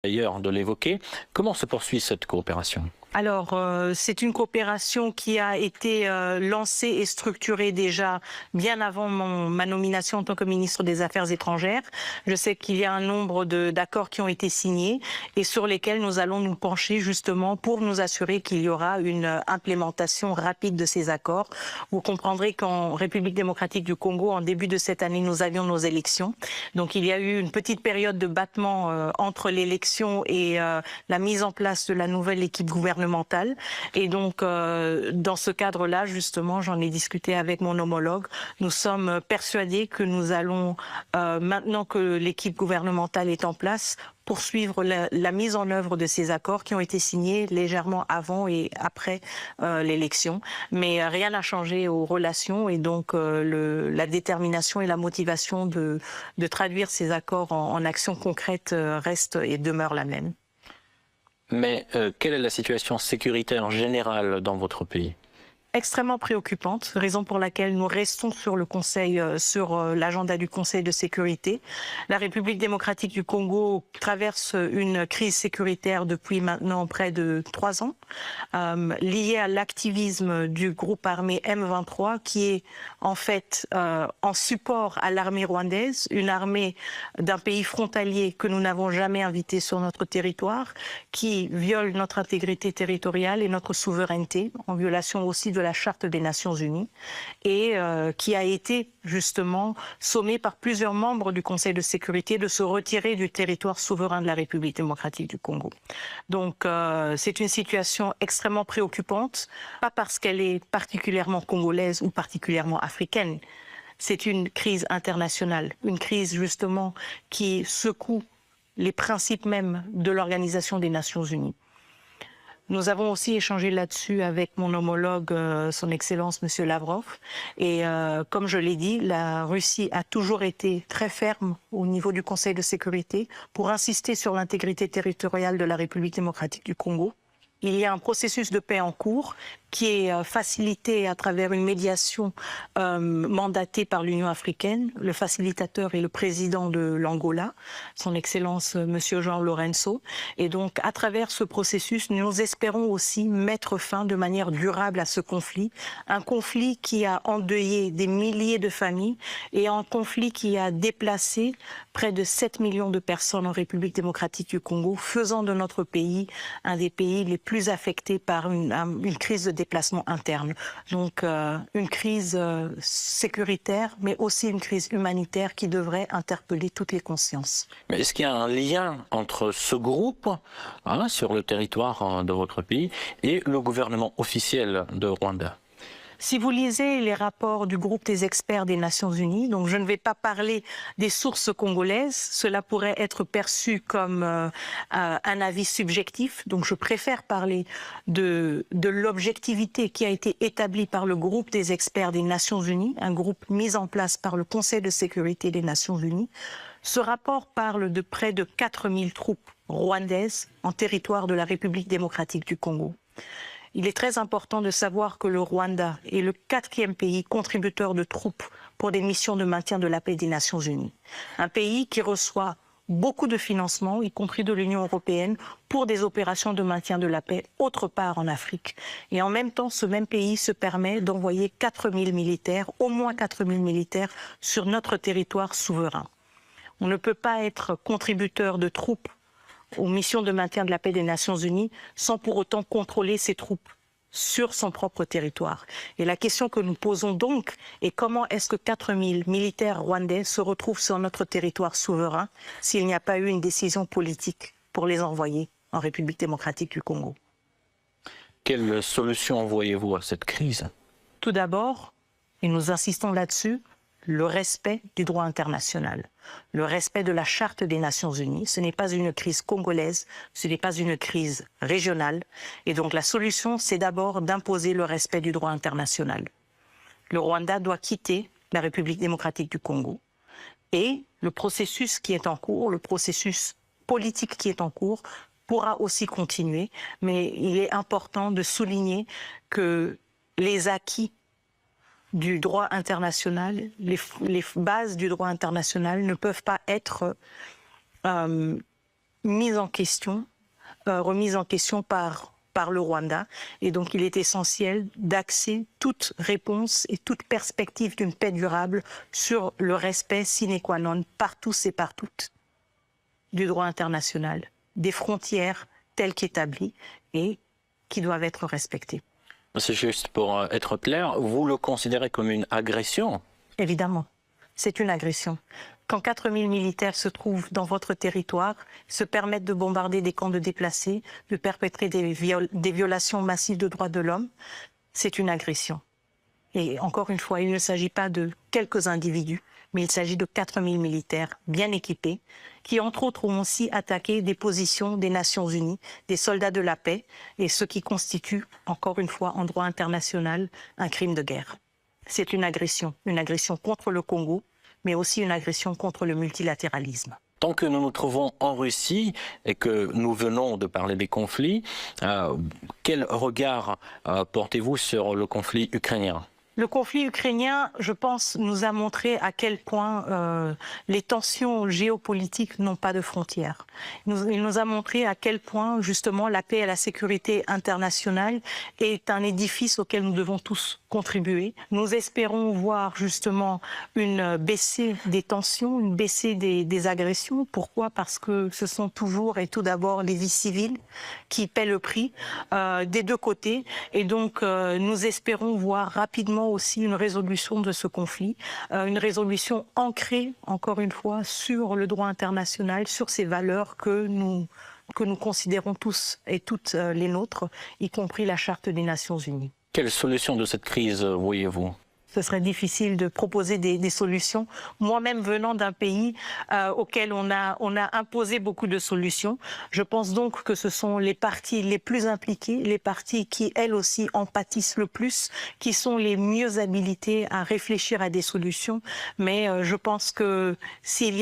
d'ailleurs de l'évoquer. Comment se poursuit cette coopération ? Alors, c'est une coopération qui a été lancée et structurée déjà bien avant ma nomination en tant que ministre des Affaires étrangères. Je sais qu'il y a un nombre d'accords qui ont été signés et sur lesquels nous allons nous pencher justement pour nous assurer qu'il y aura une implémentation rapide de ces accords. Vous comprendrez qu'en République démocratique du Congo, en début de cette année, nous avions nos élections. Donc, il y a eu une petite période de battement entre l'élection et la mise en place de la nouvelle équipe gouvernementale. Et donc, dans ce cadre-là, justement, j'en ai discuté avec mon homologue. Nous sommes persuadés que nous allons, maintenant que l'équipe gouvernementale est en place, poursuivre la mise en œuvre de ces accords qui ont été signés légèrement avant et après l'élection. Mais rien n'a changé aux relations et donc la détermination et la motivation de traduire ces accords en actions concrètes reste et demeure la même. Mais quelle est la situation sécuritaire générale dans votre pays ? Extrêmement préoccupante, raison pour laquelle nous restons sur le Conseil, sur l'agenda du Conseil de sécurité. La République démocratique du Congo traverse une crise sécuritaire depuis maintenant près de 3 ans, liée à l'activisme du groupe armé M23, qui est en fait en support à l'armée rwandaise, une armée d'un pays frontalier que nous n'avons jamais invité sur notre territoire, qui viole notre intégrité territoriale et notre souveraineté, en violation aussi de la Charte des Nations Unies et qui a été justement sommé par plusieurs membres du Conseil de sécurité de se retirer du territoire souverain de la République démocratique du Congo. Donc c'est une situation extrêmement préoccupante, pas parce qu'elle est particulièrement congolaise ou particulièrement africaine. C'est une crise internationale, une crise justement qui secoue les principes même de l'Organisation des Nations Unies. Nous avons aussi échangé là-dessus avec mon homologue, son Excellence Monsieur Lavrov. Et comme je l'ai dit, la Russie a toujours été très ferme au niveau du Conseil de sécurité pour insister sur l'intégrité territoriale de la République démocratique du Congo. Il y a un processus de paix en cours qui est facilité à travers une médiation mandatée par l'Union africaine. Le facilitateur est le président de l'Angola, son Excellence Monsieur Jean Lourenço. Et donc, à travers ce processus, nous espérons aussi mettre fin de manière durable à ce conflit. Un conflit qui a endeuillé des milliers de familles et un conflit qui a déplacé près de 7 millions de personnes en République démocratique du Congo, faisant de notre pays un des pays les plus affectés par une crise de déplacement interne. Donc une crise sécuritaire, mais aussi une crise humanitaire qui devrait interpeller toutes les consciences. Mais est-ce qu'il y a un lien entre ce groupe sur le territoire de votre pays et le gouvernement officiel de Rwanda ? Si vous lisez les rapports du groupe des experts des Nations Unies, donc je ne vais pas parler des sources congolaises, cela pourrait être perçu comme un avis subjectif, donc je préfère parler de l'objectivité qui a été établie par le groupe des experts des Nations Unies, un groupe mis en place par le Conseil de sécurité des Nations Unies. Ce rapport parle de près de 4000 troupes rwandaises en territoire de la République démocratique du Congo. Il est très important de savoir que le Rwanda est le 4e pays contributeur de troupes pour des missions de maintien de la paix des Nations Unies. Un pays qui reçoit beaucoup de financements, y compris de l'Union européenne, pour des opérations de maintien de la paix autre part en Afrique. Et en même temps, ce même pays se permet d'envoyer 4000 militaires, au moins 4000 militaires, sur notre territoire souverain. On ne peut pas être contributeur de troupes aux missions de maintien de la paix des Nations Unies sans pour autant contrôler ces troupes sur son propre territoire. Et la question que nous posons donc est comment est-ce que 4000 militaires rwandais se retrouvent sur notre territoire souverain s'il n'y a pas eu une décision politique pour les envoyer en République démocratique du Congo. Quelle solution envoyez-vous à cette crise ? Tout d'abord, et nous insistons là-dessus, le respect du droit international, le respect de la Charte des Nations Unies. Ce n'est pas une crise congolaise, ce n'est pas une crise régionale. Et donc la solution, c'est d'abord d'imposer le respect du droit international. Le Rwanda doit quitter la République démocratique du Congo. Et le processus qui est en cours, le processus politique qui est en cours, pourra aussi continuer. Mais il est important de souligner que les acquis du droit international, les bases du droit international ne peuvent pas être remise en question par le Rwanda. Et donc, il est essentiel d'axer toute réponse et toute perspective d'une paix durable sur le respect sine qua non par tous et par toutes du droit international, des frontières telles qu'établies et qui doivent être respectées. C'est juste pour être clair, vous le considérez comme une agression? Évidemment, c'est une agression. Quand 4000 militaires se trouvent dans votre territoire, se permettent de bombarder des camps de déplacés, de perpétrer des violations massives de droits de l'homme, c'est une agression. Et encore une fois, il ne s'agit pas de quelques individus, mais il s'agit de 4000 militaires bien équipés, qui entre autres ont aussi attaqué des positions des Nations Unies, des soldats de la paix, et ce qui constitue, encore une fois, en droit international, un crime de guerre. C'est une agression contre le Congo, mais aussi une agression contre le multilatéralisme. Tant que nous nous trouvons en Russie et que nous venons de parler des conflits, quel regard portez-vous sur le conflit ukrainien? Le conflit ukrainien, je pense, nous a montré à quel point les tensions géopolitiques n'ont pas de frontières. Il nous a montré à quel point, justement, la paix et la sécurité internationale est un édifice auquel nous devons tous contribuer. Nous espérons voir, justement, une baissée des tensions, une baissée des agressions. Pourquoi? Parce que ce sont toujours et tout d'abord les vies civiles qui paient le prix des deux côtés. Et donc, nous espérons voir rapidement aussi une résolution de ce conflit, une résolution ancrée, encore une fois, sur le droit international, sur ces valeurs que nous considérons tous et toutes les nôtres, y compris la Charte des Nations Unies. Quelle solution de cette crise voyez-vous? Ce serait difficile de proposer des solutions. Moi-même venant d'un pays auquel on a imposé beaucoup de solutions, je pense donc que ce sont les parties les plus impliquées, les parties qui, elles aussi, en pâtissent le plus, qui sont les mieux habilitées à réfléchir à des solutions. Mais je pense que s'il y a